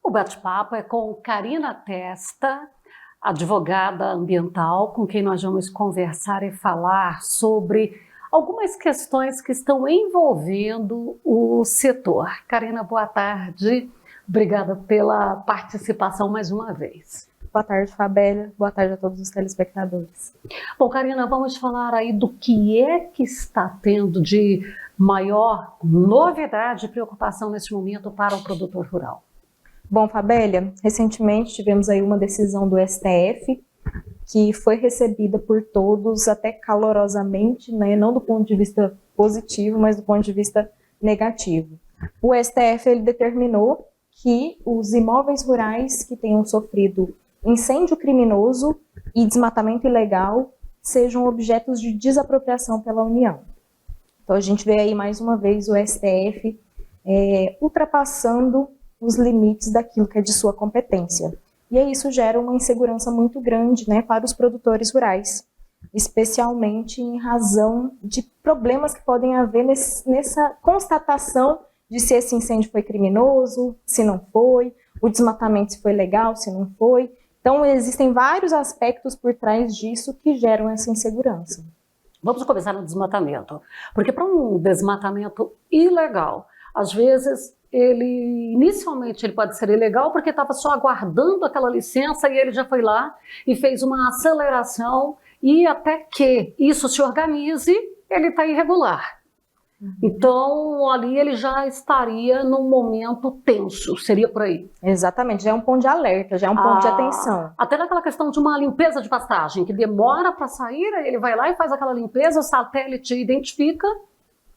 O bate-papo é com Karina Testa, advogada ambiental, com quem nós vamos conversar e falar sobre algumas questões que estão envolvendo o setor. Karina, boa tarde. Obrigada pela participação mais uma vez. Boa tarde, Fabélia. Boa tarde a todos os telespectadores. Bom, Karina, vamos falar aí do que é que está tendo de maior novidade e preocupação nesse momento para o produtor rural. Bom, Fabélia, recentemente tivemos aí uma decisão do STF que foi recebida por todos até calorosamente, né? Não do ponto de vista positivo, mas do ponto de vista negativo. O STF ele determinou que os imóveis rurais que tenham sofrido incêndio criminoso e desmatamento ilegal sejam objetos de desapropriação pela União. Então a gente vê aí mais uma vez o STF ultrapassando os limites daquilo que é de sua competência. E aí isso gera uma insegurança muito grande, né, para os produtores rurais, especialmente em razão de problemas que podem haver nessa constatação de se esse incêndio foi criminoso, se não foi, o desmatamento se foi legal, se não foi. Então existem vários aspectos por trás disso que geram essa insegurança. Vamos começar no desmatamento, porque para um desmatamento ilegal, às vezes inicialmente ele pode ser ilegal porque estava só aguardando aquela licença e ele já foi lá e fez uma aceleração e até que isso se organize, ele está irregular. Então, ali ele já estaria num momento tenso, seria por aí. Exatamente, já é um ponto de alerta, já é um ponto de atenção. Até naquela questão de uma limpeza de pastagem, que demora para sair, ele vai lá e faz aquela limpeza, o satélite identifica.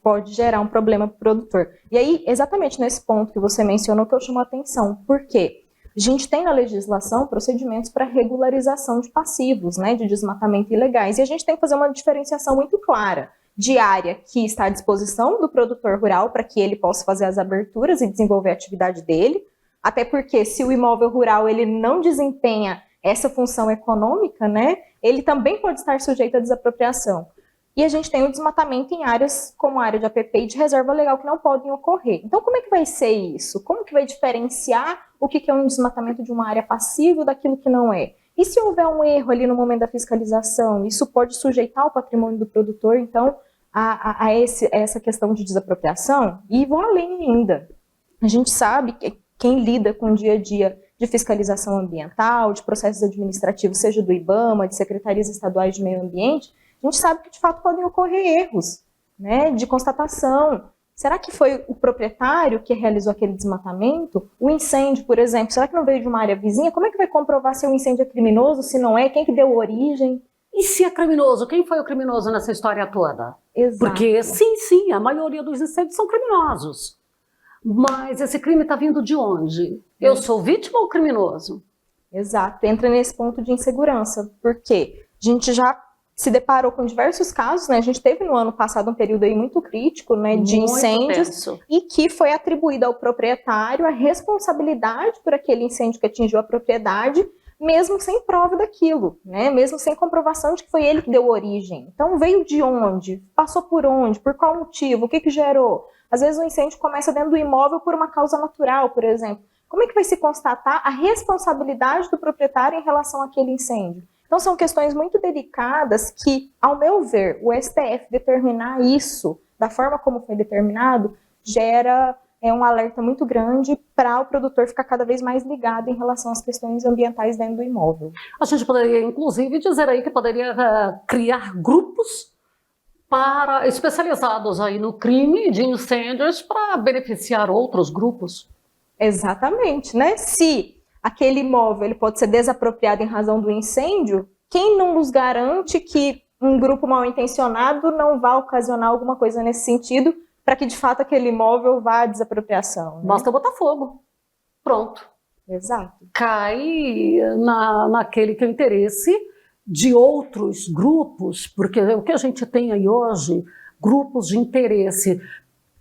Pode gerar um problema para o produtor. E aí, exatamente nesse ponto que você mencionou que eu chamo a atenção. Por quê? A gente tem na legislação procedimentos para regularização de passivos, né, de desmatamento ilegais, e a gente tem que fazer uma diferenciação muito clara de área que está à disposição do produtor rural para que ele possa fazer as aberturas e desenvolver a atividade dele, até porque se o imóvel rural ele não desempenha essa função econômica, né, ele também pode estar sujeito à desapropriação. E a gente tem o desmatamento em áreas como a área de APP e de reserva legal que não podem ocorrer. Então como é que vai ser isso? Como que vai diferenciar o que é um desmatamento de uma área passiva daquilo que não é? E se houver um erro ali no momento da fiscalização, isso pode sujeitar o patrimônio do produtor, então, a essa questão de desapropriação? E vou além ainda. A gente sabe que quem lida com o dia a dia de fiscalização ambiental, de processos administrativos, seja do IBAMA, de secretarias estaduais de meio ambiente, a gente sabe que de fato podem ocorrer erros, né, de constatação. Será que foi o proprietário que realizou aquele desmatamento? O incêndio, por exemplo, será que não veio de uma área vizinha? Como é que vai comprovar se o incêndio é criminoso, se não é? Quem que deu origem? E se é criminoso? Quem foi o criminoso nessa história toda? Exato. Porque sim, a maioria dos incêndios são criminosos. Mas esse crime está vindo de onde? Eu sou vítima ou criminoso? Exato, entra nesse ponto de insegurança, porque a gente já se deparou com diversos casos, né? A gente teve no ano passado um período aí muito crítico, né, de incêndios, e que foi atribuída ao proprietário a responsabilidade por aquele incêndio que atingiu a propriedade, mesmo sem prova daquilo, né? Mesmo sem comprovação de que foi ele que deu origem. Então veio de onde? Passou por onde? Por qual motivo? O que gerou? Às vezes o incêndio começa dentro do imóvel por uma causa natural, por exemplo. Como é que vai se constatar a responsabilidade do proprietário em relação àquele incêndio? Então são questões muito delicadas que, ao meu ver, o STF determinar isso da forma como foi determinado gera um alerta muito grande para o produtor ficar cada vez mais ligado em relação às questões ambientais dentro do imóvel. A gente poderia, inclusive, dizer aí que poderia criar grupos especializados aí no crime de incêndios para beneficiar outros grupos. Exatamente, né? Se aquele imóvel ele pode ser desapropriado em razão do incêndio, quem não nos garante que um grupo mal intencionado não vá ocasionar alguma coisa nesse sentido para que de fato aquele imóvel vá à desapropriação? Né? Basta botar fogo. Pronto. Exato. Cai naquele que é o interesse de outros grupos, porque o que a gente tem aí hoje, grupos de interesse,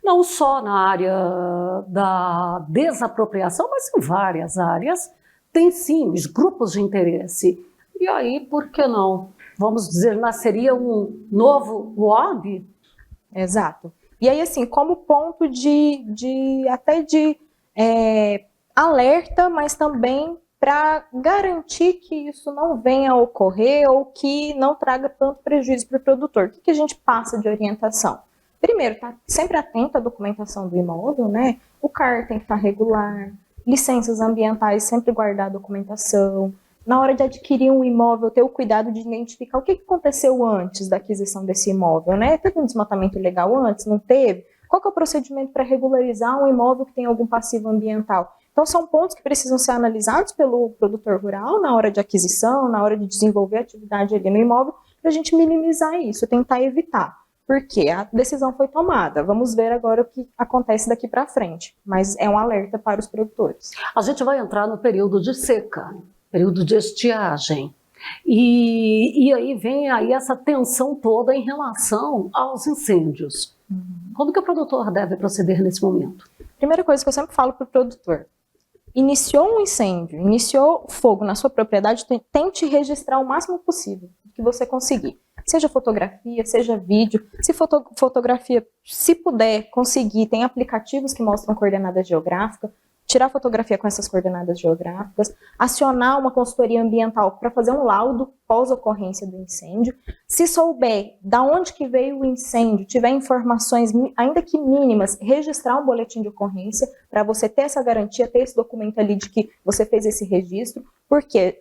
não só na área da desapropriação, mas em várias áreas, tem sim os grupos de interesse. E aí, por que não? Vamos dizer, nasceria um novo lobby? Exato. E aí, assim, como ponto até de alerta, mas também para garantir que isso não venha a ocorrer ou que não traga tanto prejuízo para o produtor. O que a gente passa de orientação? Primeiro, tá sempre atento à documentação do imóvel, né? O CAR tem que estar regular, licenças ambientais, sempre guardar a documentação. Na hora de adquirir um imóvel, ter o cuidado de identificar o que aconteceu antes da aquisição desse imóvel, né? Teve um desmatamento ilegal antes? Não teve? Qual que é o procedimento para regularizar um imóvel que tem algum passivo ambiental? Então, são pontos que precisam ser analisados pelo produtor rural na hora de aquisição, na hora de desenvolver a atividade ali no imóvel, para a gente minimizar isso, tentar evitar. Porque a decisão foi tomada. Vamos ver agora o que acontece daqui para frente. Mas é um alerta para os produtores. A gente vai entrar no período de seca, período de estiagem. E aí vem aí essa tensão toda em relação aos incêndios. Como que o produtor deve proceder nesse momento? Primeira coisa que eu sempre falo para o produtor. Iniciou um incêndio, iniciou fogo na sua propriedade, tente registrar o máximo possível que você conseguir. Seja fotografia, seja vídeo. Se fotografia, se puder conseguir, tem aplicativos que mostram coordenada geográfica, tirar fotografia com essas coordenadas geográficas, acionar uma consultoria ambiental para fazer um laudo pós-ocorrência do incêndio. Se souber da onde que veio o incêndio, tiver informações, ainda que mínimas, registrar um boletim de ocorrência para você ter essa garantia, ter esse documento ali de que você fez esse registro, porque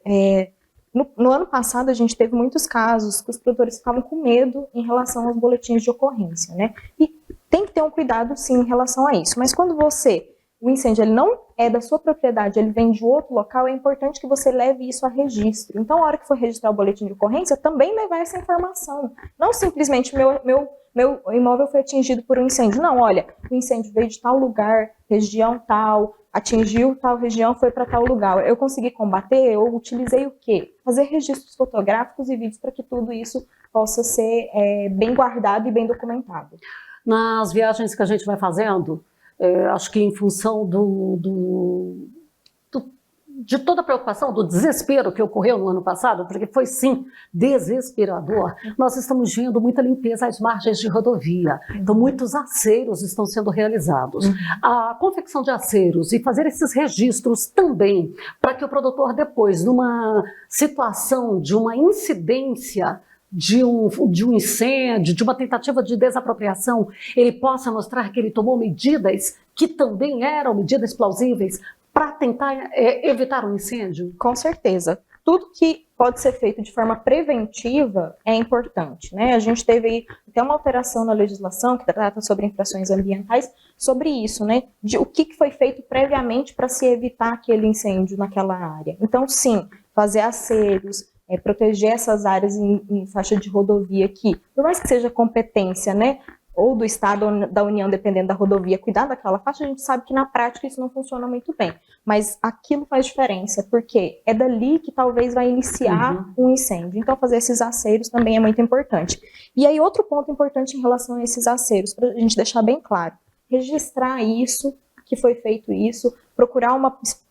no ano passado a gente teve muitos casos que os produtores ficavam com medo em relação aos boletins de ocorrência, né? E tem que ter um cuidado sim em relação a isso, mas quando o incêndio ele não é da sua propriedade, ele vem de outro local, é importante que você leve isso a registro. Então, a hora que for registrar o boletim de ocorrência, também levar essa informação. Não simplesmente meu imóvel foi atingido por um incêndio. Não, olha, o incêndio veio de tal lugar, região tal, atingiu tal região, foi para tal lugar. Eu consegui combater, eu utilizei o quê? Fazer registros fotográficos e vídeos para que tudo isso possa ser bem guardado e bem documentado. Nas viagens que a gente vai fazendo, acho que em função de toda a preocupação, do desespero que ocorreu no ano passado, porque foi sim desesperador, nós estamos vendo muita limpeza às margens de rodovia. Então muitos aceros estão sendo realizados. A confecção de aceros e fazer esses registros também, para que o produtor depois, numa situação de uma incidência, de um incêndio, de uma tentativa de desapropriação, ele possa mostrar que ele tomou medidas que também eram medidas plausíveis para tentar evitar um incêndio? Com certeza. Tudo que pode ser feito de forma preventiva é importante, né? A gente teve aí até uma alteração na legislação que trata sobre infrações ambientais, sobre isso, né? De o que foi feito previamente para se evitar aquele incêndio naquela área. Então, sim, fazer aceros, proteger essas áreas em faixa de rodovia que, por mais que seja competência, né, ou do Estado ou da União, dependendo da rodovia, cuidar daquela faixa, a gente sabe que na prática isso não funciona muito bem. Mas aquilo faz diferença, porque é dali que talvez vai iniciar um incêndio. Então fazer esses aceros também é muito importante. E aí outro ponto importante em relação a esses aceros, para a gente deixar bem claro, registrar isso, que foi feito isso, procurar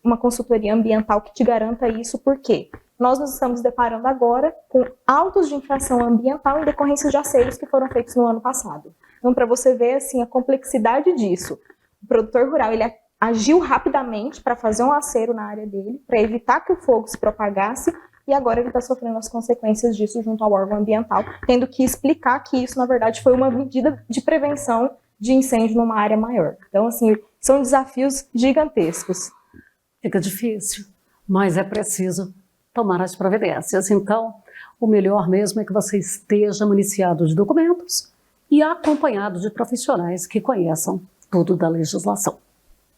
uma consultoria ambiental que te garanta isso, por quê? Nós nos estamos deparando agora com autos de infração ambiental em decorrência de aceros que foram feitos no ano passado. Então, para você ver assim, a complexidade disso, o produtor rural ele agiu rapidamente para fazer um acero na área dele, para evitar que o fogo se propagasse, e agora ele está sofrendo as consequências disso junto ao órgão ambiental, tendo que explicar que isso, na verdade, foi uma medida de prevenção de incêndio numa área maior. Então, assim, são desafios gigantescos. Fica difícil, mas é preciso tomar as providências. Então, o melhor mesmo é que você esteja municiado de documentos e acompanhado de profissionais que conheçam tudo da legislação.